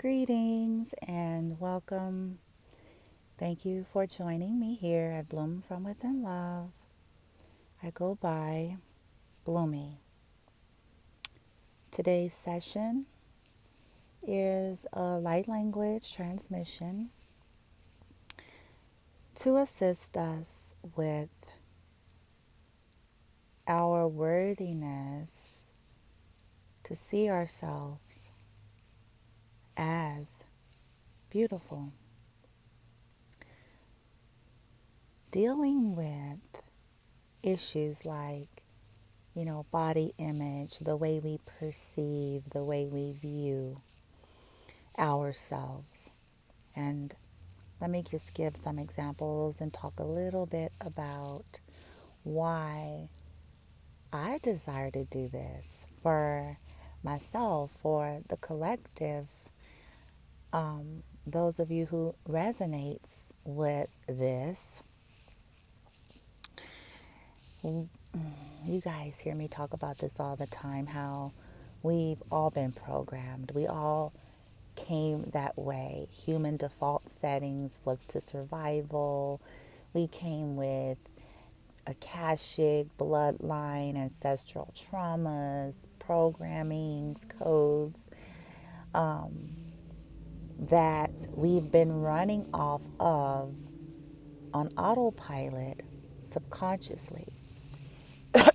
Greetings and welcome. Thank you for joining me here at Bloom from Within Love. I go by Bloomy. Today's session is a light language transmission to assist us with our worthiness to see ourselves as beautiful. Dealing with issues like, body image, the way we perceive, the way we view ourselves. And let me just give some examples and talk a little bit about why I desire to do this for myself, for the collective, those of you who resonates with this. You guys hear me talk about this all the time, how we've all been programmed. We all came that way. Human default settings was to survival. We came with akashic, bloodline, ancestral traumas, programmings, codes that we've been running off of on autopilot subconsciously.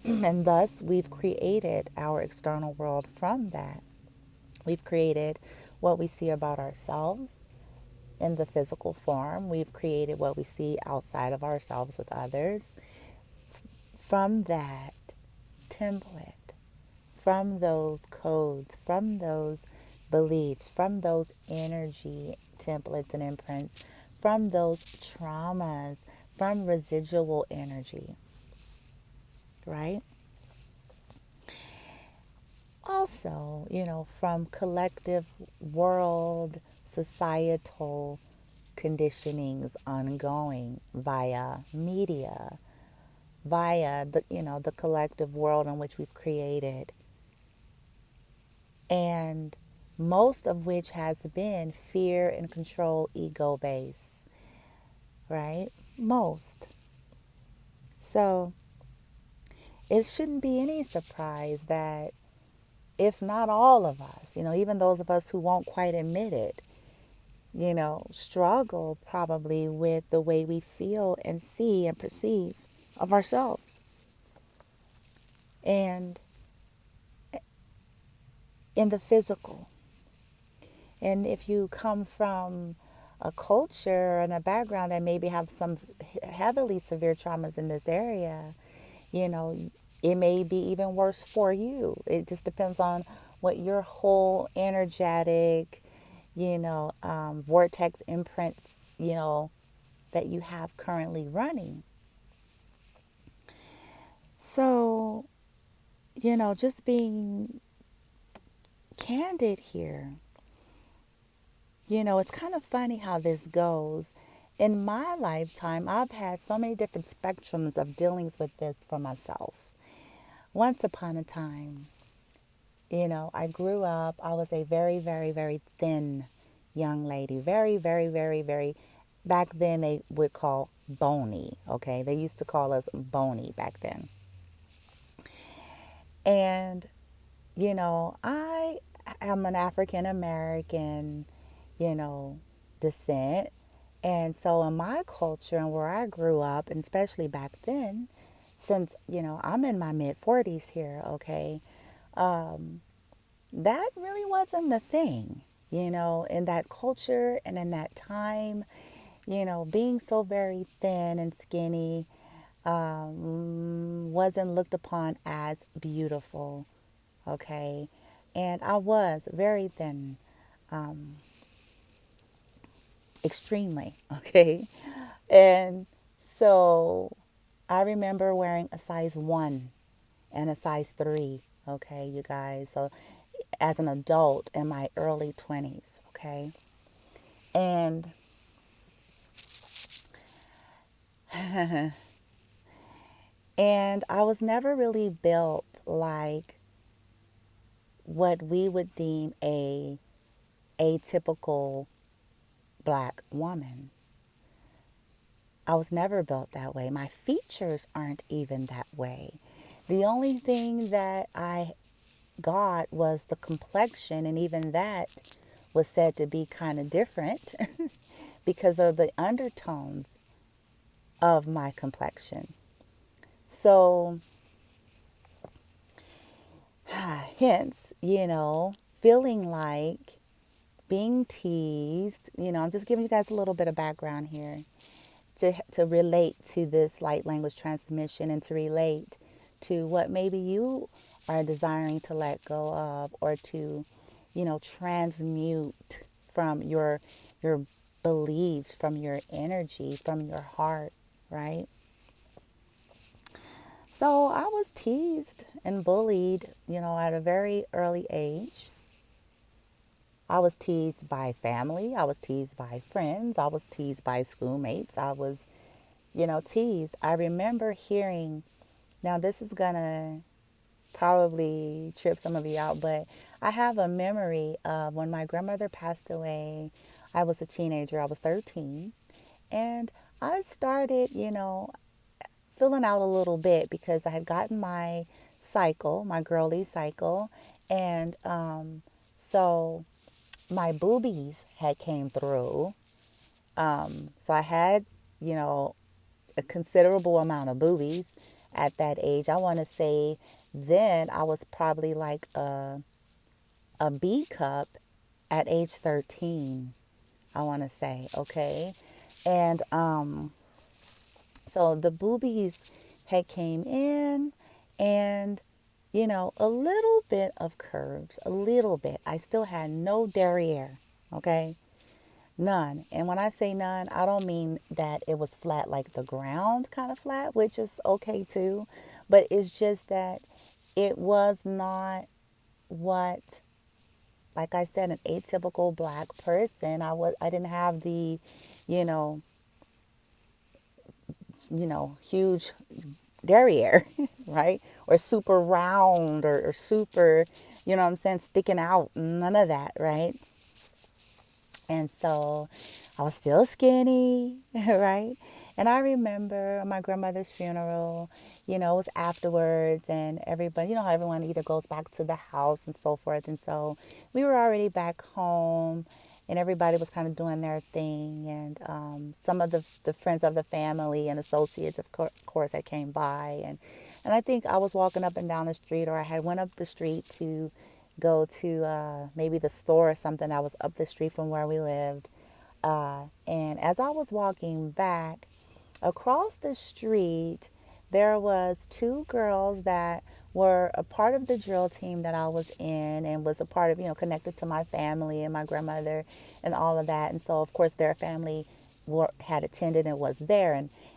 And thus, we've created our external world from that. We've created what we see about ourselves in the physical form. We've created what we see outside of ourselves with others. From that template, from those codes, from those beliefs, from those energy templates and imprints, from those traumas, from residual energy, right? Also, from collective world societal conditionings ongoing via media, via the collective world in which we've created, and most of which has been fear and control, ego based, right? Most. So it shouldn't be any surprise that if not all of us, even those of us who won't quite admit it, struggle probably with the way we feel and see and perceive of ourselves. And in the physical. And if you come from a culture and a background that maybe have some heavily severe traumas in this area, it may be even worse for you. It just depends on what your whole energetic, vortex imprints, that you have currently running. So, just being candid here, it's kind of funny how this goes. In my lifetime, I've had so many different spectrums of dealings with this for myself. Once upon a time, I grew up, I was a very, very, very thin young lady. Very, very, very, very, back then they would call bony, okay? They used to call us bony back then. And, I am an African American, descent. And so in my culture and where I grew up, and especially back then, since, I'm in my mid 40s here, okay, that really wasn't the thing, in that culture and in that time, being so very thin and skinny wasn't looked upon as beautiful, okay? And I was very thin, extremely, okay? And so I remember wearing a size 1 and a size 3, okay, you guys? So as an adult in my early 20s, okay? And and I was never really built like what we would deem a atypical black woman. I was never built that way. My features aren't even that way. The only thing that I got was the complexion, and even that was said to be kind of different because of the undertones of my complexion. So, hence, feeling like being teased, I'm just giving you guys a little bit of background here to relate to this light language transmission and to relate to what maybe you are desiring to let go of or to, transmute from your beliefs, from your energy, from your heart, right? So I was teased and bullied, at a very early age. I was teased by family. I was teased by friends. I was teased by schoolmates. I was, teased. I remember hearing, now this is going to probably trip some of you out, but I have a memory of when my grandmother passed away. I was a teenager. I was 13. And I started, filling out a little bit because I had gotten my cycle, my girly cycle. And so my boobies had came through. So I had, you know, a considerable amount of boobies at that age. I want to say then I was probably like a B cup at age 13, I want to say, okay? And so the boobies had came in and, a little bit of curves, a little bit. I still had no derriere, okay? None. And when I say none, I don't mean that it was flat like the ground kind of flat, which is okay too. But it's just that it was not what, like I said, an atypical black person. I didn't have the, you know, huge derriere, right? Or super round or super, what I'm saying, sticking out. None of that, right? And so I was still skinny, right? And I remember my grandmother's funeral, it was afterwards, and everybody, how everyone either goes back to the house and so forth. And so we were already back home, and everybody was kind of doing their thing. And some of the friends of the family and associates, of course, that came by. And I think I was walking up and down the street, or I had went up the street to go to maybe the store or something that was up the street from where we lived. And as I was walking back across the street, there was two girls that were a part of the drill team that I was in and was a part of, connected to my family and my grandmother and all of that. And so, of course, their family had attended and was there.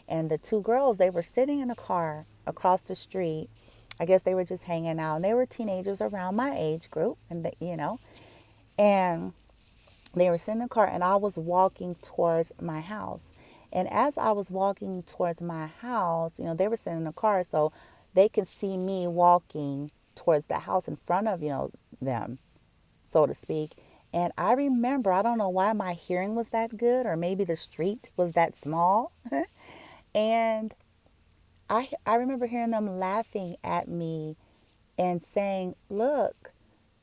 And the two girls, they were sitting in a car across the street. I guess they were just hanging out, and they were teenagers around my age group, and and they were sitting in the car, and I was walking towards my house. And as I was walking towards my house, they were sitting in the car, so they could see me walking towards the house in front of, them, so to speak. And I remember, I don't know why my hearing was that good, or maybe the street was that small. And I remember hearing them laughing at me and saying, look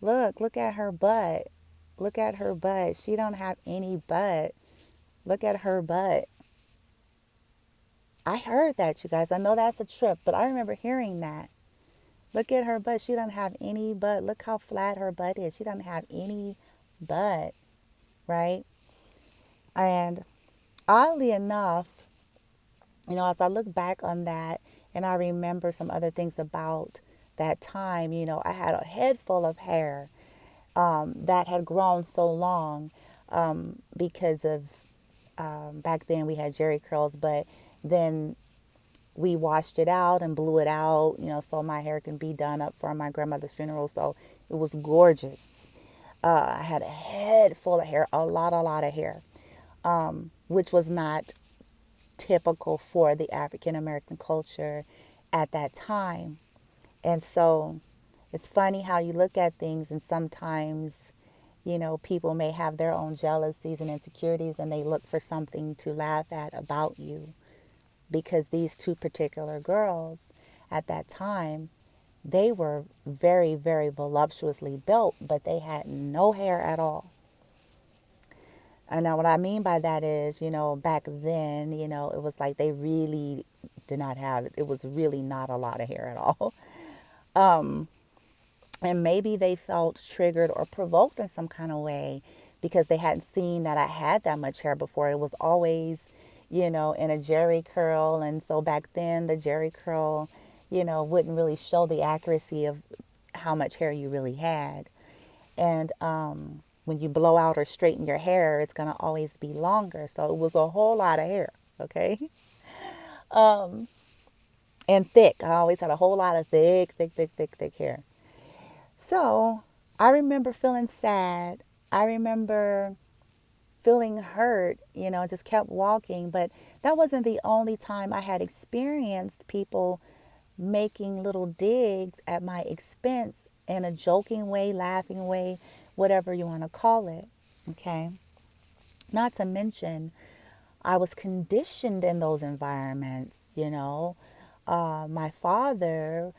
at her butt. Look at her butt. She don't have any butt. Look at her butt. I heard that, you guys. I know that's a trip, but I remember hearing that. Look at her butt. She doesn't have any butt. Look how flat her butt is. She doesn't have any butt, right? And oddly enough, as I look back on that and I remember some other things about that time, I had a head full of hair that had grown so long because of back then we had Jerry curls, but then we washed it out and blew it out, so my hair can be done up for my grandmother's funeral. So it was gorgeous. I had a head full of hair, a lot of hair, which was not typical for the African American culture at that time. And so it's funny how you look at things and sometimes, people may have their own jealousies and insecurities, and they look for something to laugh at about you, because these two particular girls at that time, they were very, very voluptuously built, but they had no hair at all. And now what I mean by that is, back then, it was like they really did not have it. It was really not a lot of hair at all. And maybe they felt triggered or provoked in some kind of way because they hadn't seen that I had that much hair before. It was always, in a jerry curl. And so back then, the jerry curl, wouldn't really show the accuracy of how much hair you really had. And when you blow out or straighten your hair, it's going to always be longer. So it was a whole lot of hair, okay? And thick. I always had a whole lot of thick, thick, thick, thick, thick hair. So I remember feeling sad. I remember feeling hurt, just kept walking. But that wasn't the only time I had experienced people making little digs at my expense in a joking way, laughing way, whatever you want to call it. Okay. Not to mention, I was conditioned in those environments, My father,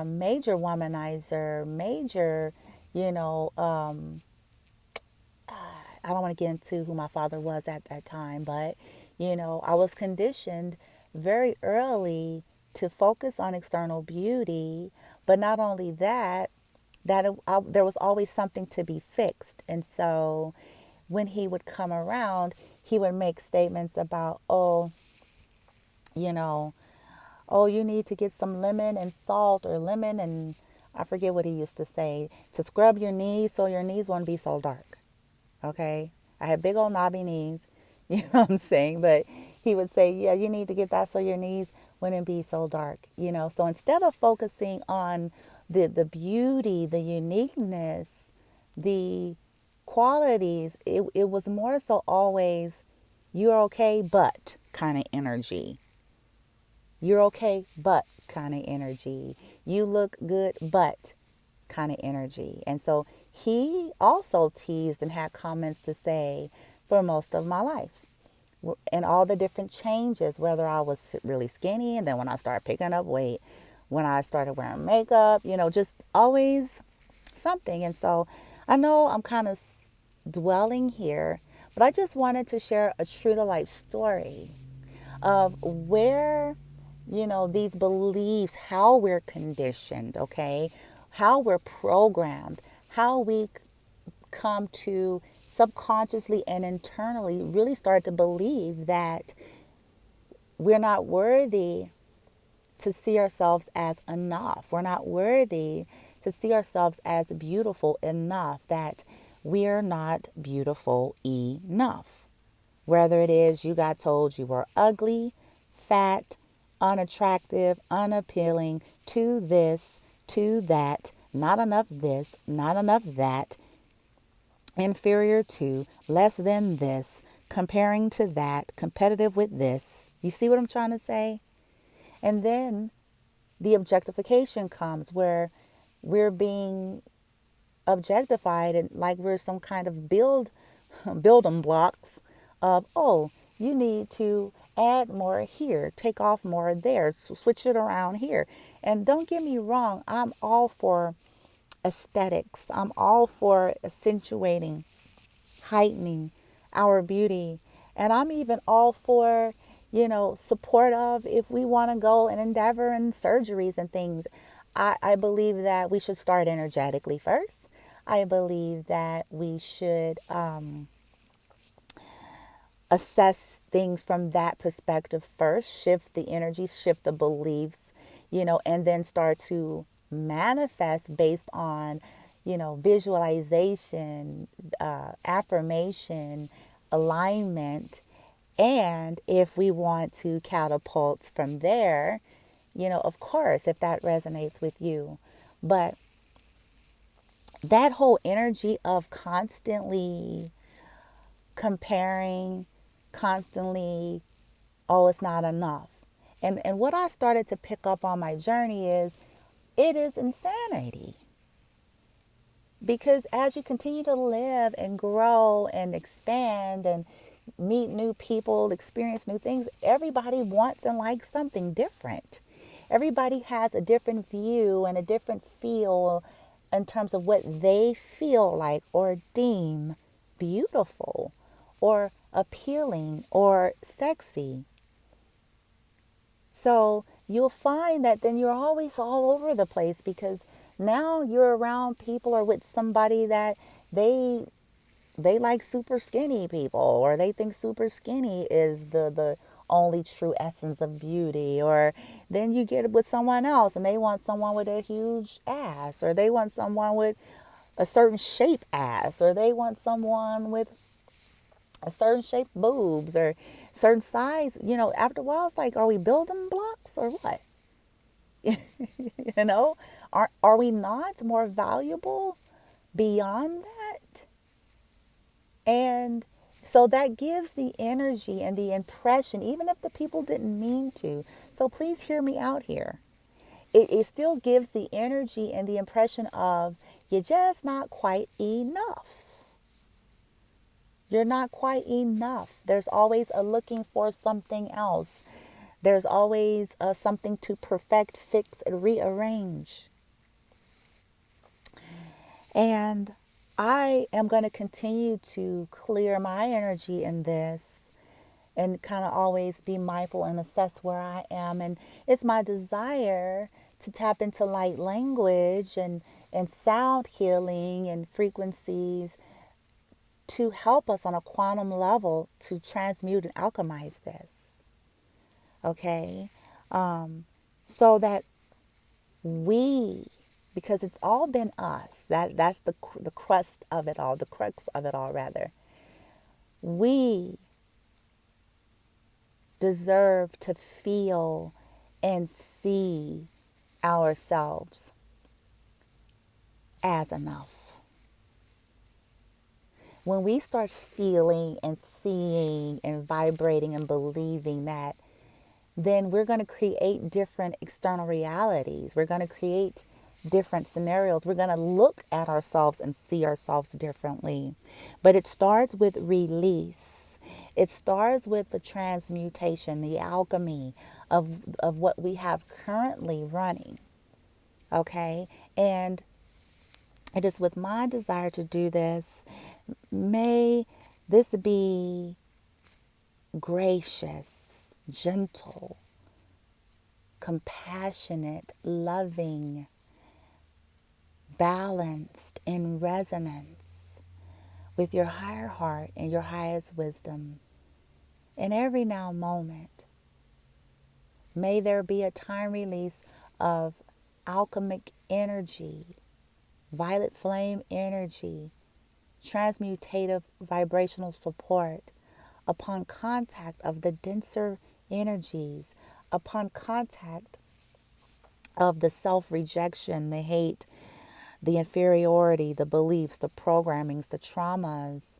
major womanizer, major, you know, I don't want to get into who my father was at that time, but, I was conditioned very early to focus on external beauty, but not only that, there was always something to be fixed. And so when he would come around, he would make statements about, you know, you need to get some lemon and salt, or lemon and I forget what he used to say, to scrub your knees so your knees won't be so dark. Okay. I had big old knobby knees, you know what I'm saying? But he would say, yeah, you need to get that so your knees wouldn't be so dark, So instead of focusing on the beauty, the uniqueness, the qualities, it was more so always, you're okay, but kind of energy. You're okay, but kind of energy. You look good, but kind of energy. And so he also teased and had comments to say for most of my life. And all the different changes, whether I was really skinny, and then when I started picking up weight, when I started wearing makeup, just always something. And so I know I'm kind of dwelling here, but I just wanted to share a true to life story of where, these beliefs, how we're conditioned, okay, how we're programmed, how we come to subconsciously and internally really start to believe that we're not worthy to see ourselves as enough. We're not worthy to see ourselves as beautiful enough, that we're not beautiful enough. Whether it is you got told you were ugly, fat, unattractive, unappealing, to this, to that, not enough this, not enough that, inferior to, less than this, comparing to that, competitive with this. You see what I'm trying to say? And then the objectification comes, where we're being objectified and like we're some kind of building blocks of, you need to add more here, take off more there, switch it around here. And don't get me wrong, I'm all for aesthetics. I'm all for accentuating, heightening our beauty. And I'm even all for, support of, if we want to go and endeavor in surgeries and things. I believe that we should start energetically first. I believe that we should assess things from that perspective first, shift the energy, shift the beliefs, and then start to manifest based on, visualization, affirmation, alignment. And if we want to catapult from there, of course, if that resonates with you. But that whole energy of constantly comparing, constantly, it's not enough. And what I started to pick up on my journey is, it is insanity. Because as you continue to live and grow and expand and meet new people, experience new things, everybody wants and likes something different. Everybody has a different view and a different feel in terms of what they feel like or deem beautiful or appealing or sexy. So you'll find that then you're always all over the place because now you're around people or with somebody that they they like super skinny people, or they think super skinny is the only true essence of beauty. Or then you get with someone else and they want someone with a huge ass, or they want someone with a certain shape ass, or they want someone with a certain shape boobs or certain size. After a while it's like, are we building blocks or what? you know are we not more valuable beyond that? And so that gives the energy and the impression, even if the people didn't mean to. So please hear me out here. It still gives the energy and the impression of you're just not quite enough. You're not quite enough. There's always a looking for something else. There's always something to perfect, fix, and rearrange. And I am going to continue to clear my energy in this and kind of always be mindful and assess where I am. And it's my desire to tap into light language and sound healing and frequencies to help us on a quantum level to transmute and alchemize this. Okay? So that we, because it's all been us, that's the crust of it all, the crux of it all rather. We deserve to feel and see ourselves as enough. When we start feeling and seeing and vibrating and believing that, then we're going to create different external realities. We're going to create different scenarios. We're going to look at ourselves and see ourselves differently. But it starts with release. It starts with the transmutation, the alchemy of what we have currently running. Okay? And it is with my desire to do this. May this be gracious, gentle, compassionate, loving, balanced, in resonance with your higher heart and your highest wisdom. In every now moment, may there be a time release of alchemic energy, violet flame energy, transmutative vibrational support upon contact of the denser energies, upon contact of the self-rejection, the hate, the inferiority, the beliefs, the programmings, the traumas,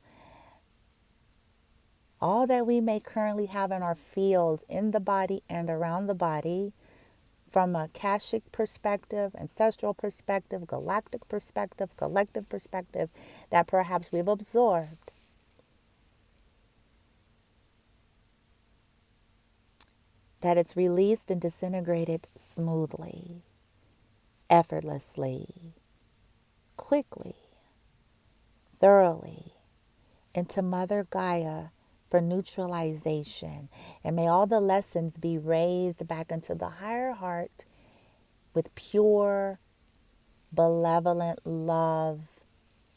all that we may currently have in our fields, in the body and around the body, from a Akashic perspective, ancestral perspective, galactic perspective, collective perspective, that perhaps we've absorbed. That it's released and disintegrated smoothly, effortlessly, quickly, thoroughly, into Mother Gaia for neutralization. And may all the lessons be raised back into the higher heart with pure, benevolent love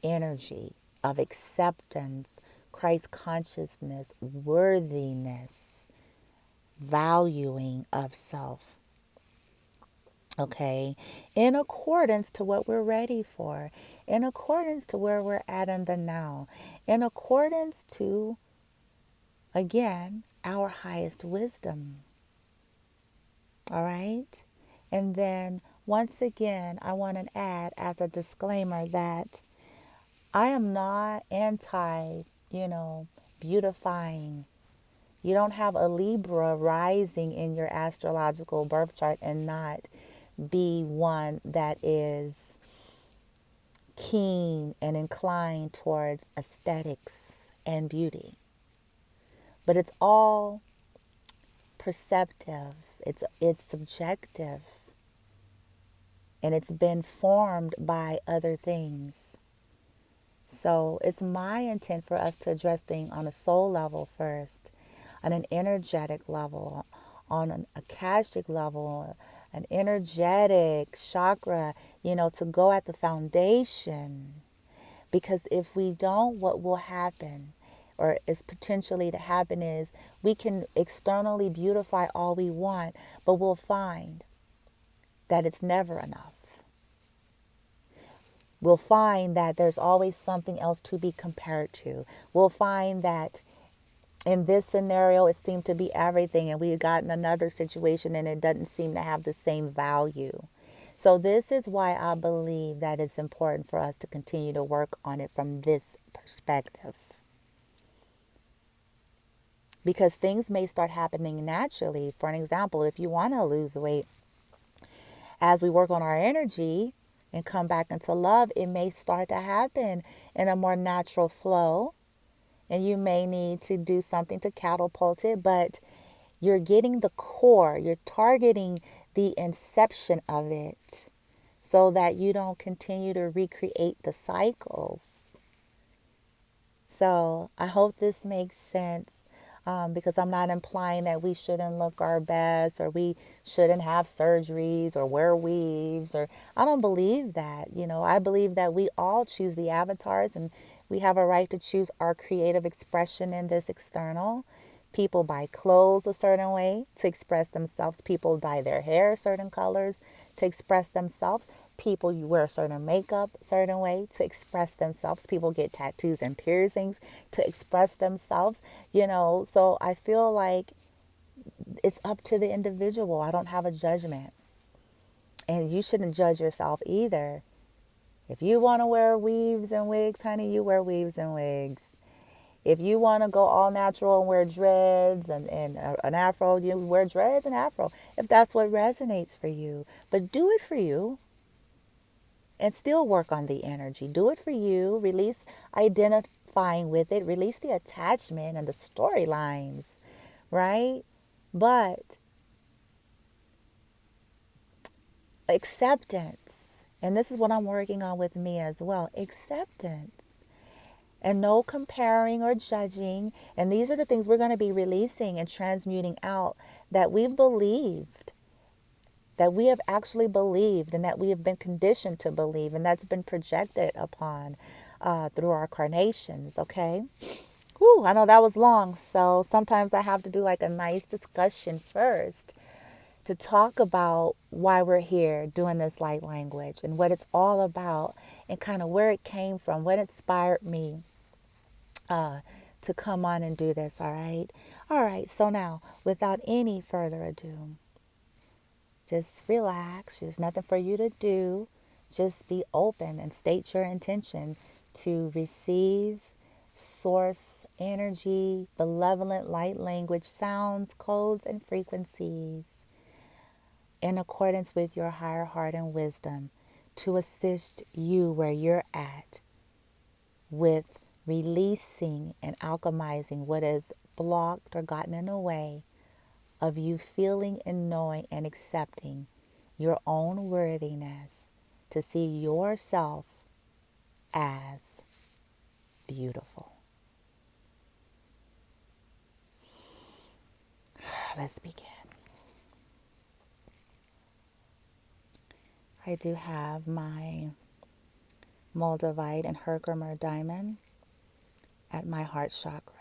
energy of acceptance, Christ consciousness, worthiness, valuing of self. Okay, in accordance to what we're ready for, in accordance to where we're at in the now, in accordance to, again, our highest wisdom. All right? And then once again, I want to add as a disclaimer that I am not anti, beautifying. You don't have a Libra rising in your astrological birth chart and not be one that is keen and inclined towards aesthetics and beauty. But it's all perceptive. It's subjective, and it's been formed by other things. So it's my intent for us to address things on a soul level first, on an energetic level, on an akashic level, an energetic chakra, to go at the foundation. Because if we don't, what will happen, or is potentially to happen, is we can externally beautify all we want, but we'll find that it's never enough. We'll find that there's always something else to be compared to. We'll find that in this scenario, it seemed to be everything, and we've gotten another situation and it doesn't seem to have the same value. So this is why I believe that it's important for us to continue to work on it from this perspective. Because things may start happening naturally. For an example, if you want to lose weight, as we work on our energy and come back into love, it may start to happen in a more natural flow. And you may need to do something to catapult it, but you're getting the core, you're targeting the inception of it so that you don't continue to recreate the cycles. So I hope this makes sense. Because I'm not implying that we shouldn't look our best, or we shouldn't have surgeries or wear weaves, or I don't believe that. I believe that we all choose the avatars, and we have a right to choose our creative expression in this external. People buy clothes a certain way to express themselves. People dye their hair certain colors to express themselves. People, you wear certain makeup a certain way to express themselves. People get tattoos and piercings to express themselves. So I feel like it's up to the individual. I don't have a judgment. And you shouldn't judge yourself either. If you want to wear weaves and wigs, honey, you wear weaves and wigs. If you want to go all natural and wear dreads and an afro, you wear dreads and afro, if that's what resonates for you. But do it for you and still work on the energy. Do it for you. Release identifying with it. Release the attachment and the storylines, right? But acceptance. And this is what I'm working on with me as well. Acceptance. And no comparing or judging. And these are the things we're going to be releasing and transmuting out that we've believed, that we have actually believed, and that we have been conditioned to believe, and that's been projected upon through our carnations, okay? Whew, I know that was long, so sometimes I have to do like a nice discussion first to talk about why we're here doing this light language and what it's all about and kind of where it came from, what inspired me to come on and do this, all right? All right, so now, without any further ado, just relax. There's nothing for you to do. Just be open and state your intention to receive source energy, benevolent light language, sounds, codes, and frequencies in accordance with your higher heart and wisdom to assist you where you're at with releasing and alchemizing what is blocked or gotten in the way of you feeling and knowing and accepting your own worthiness to see yourself as beautiful. Let's begin. I do have my Moldavite and Herkimer diamond at my heart chakra.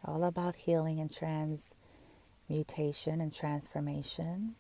All about healing and transmutation and transformation.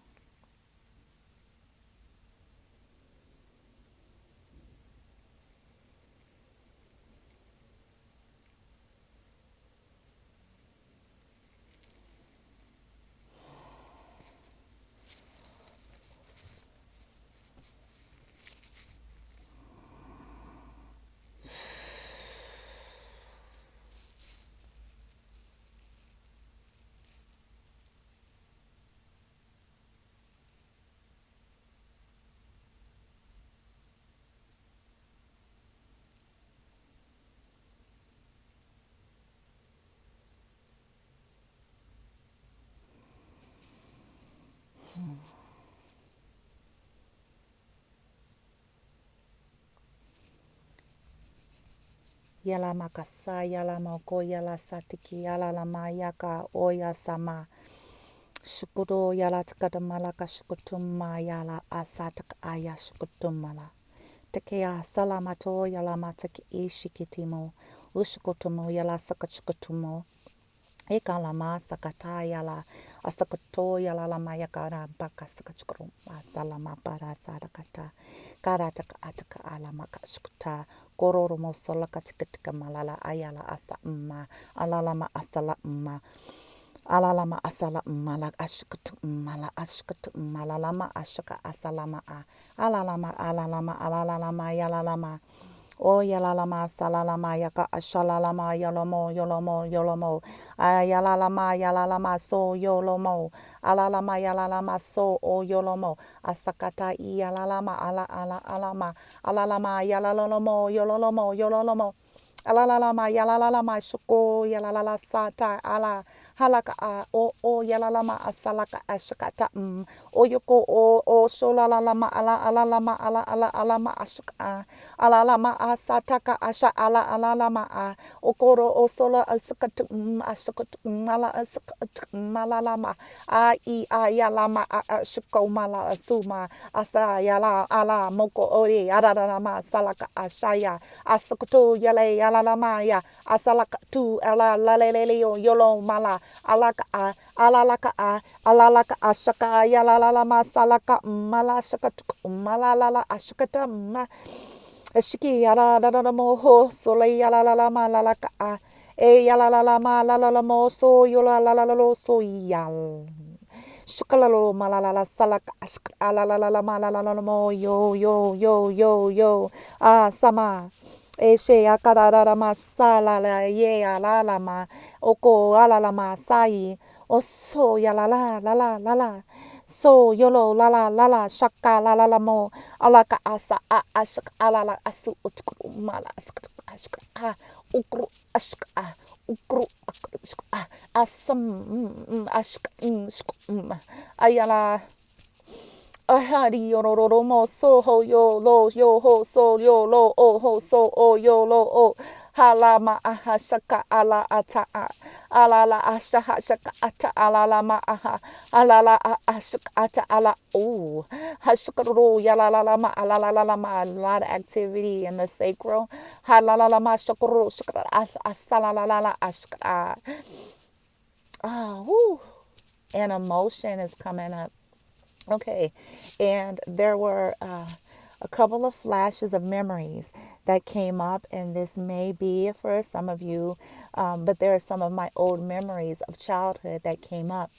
Yala makasa, yala moko, yala satiki, yala lama, yaka, oya sama. Shukuro yala takadamalaka shukutumma yala asatak aya shukutumala. Tekea salamato yala mataki ishikitimo. Ushukutumo yala sakachukutumo. Ekalama sakata yala asakato yala lama yakara baka sakachukuru salama para sadakata. Karataka ataka alamaka shukuta. Kororomo solakatika malala ayala asa alalama asala alalama asala malak ashkatu mala ashkatu malalama ashka asalama alalama yalalama o yalalama salalama yaka ashalalama yolomo yalalama so yolomo yalalama so o yolomo asakata yalalama alalama yololomo yalalama shoko yalalala sata halaka o yalalama asalaka ashkata o yoko o sholalama alama ashka alalama asataka asha alalama okoro o sola asakatu ashkatu malalama yalama ashko mala asuma asa yala ala moko ore ararama salaka ashaya asakatu yale yalalama ya asalaka tu ala laleleo yolo mala alaka alalaka ashaka yalalama salaka mala shakatu malalala ashkata ashiki yala moho sole yalalama lalaka yalalama lalalamo so yola lalalo so yal Shukalalo malala salaka alalala malala mo yo sama Eshe akarara masala la ye alala ma oko alala masai oso ya la so yolo la shaka la mo alaka asa ashka alala asu utku mala ashka ukru ashka ukru ashka asam ashka ayala ahari yororomo so ho yo ho so yo lo o ho so o yo lo o halama aha shaka ala ata alala ashaha shaka ata alala ma aha alala ashaka ata ala o hashukaro yalalala ma alala ma a lot of activity in the sacral halala ma shakaro shakara asalala ashka an emotion is coming up. Okay, and there were a couple of flashes of memories that came up, and this may be for some of you, but there are some of my old memories of childhood that came up.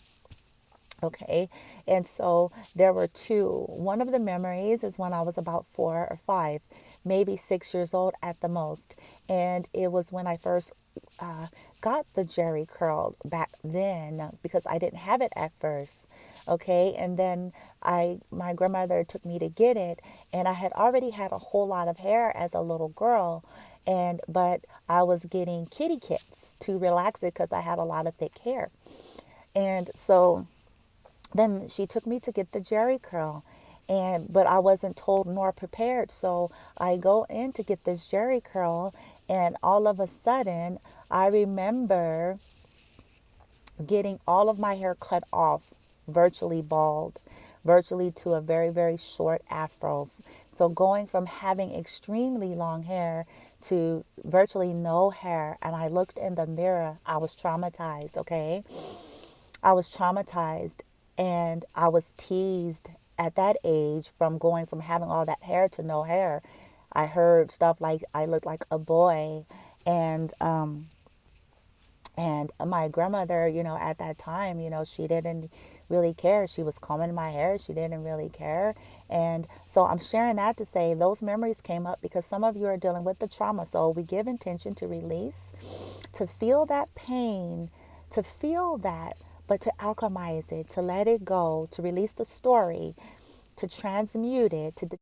Okay, and so there were two. One of the memories is when I was about 4 or 5, maybe 6 years old at the most, and it was when I first got the Jerry curl back then because I didn't have it at first. Okay, and then my grandmother took me to get it, and I had already had a whole lot of hair as a little girl, but I was getting kitty kits to relax it because I had a lot of thick hair, and so then she took me to get the Jerry curl, but I wasn't told nor prepared. So I go in to get this Jerry curl, and all of a sudden I remember getting all of my hair cut off, virtually bald, virtually to a very, very short afro. So going from having extremely long hair to virtually no hair, and I looked in the mirror, I was traumatized, okay? I was traumatized, and I was teased at that age from going from having all that hair to no hair. I heard stuff like I looked like a boy, and my grandmother, at that time, she didn't really care. She was combing my hair. She didn't really care. And so I'm sharing that to say those memories came up because some of you are dealing with the trauma. So we give intention to release, to feel that pain, to feel that, but to alchemize it, to let it go, to release the story, to transmute it, to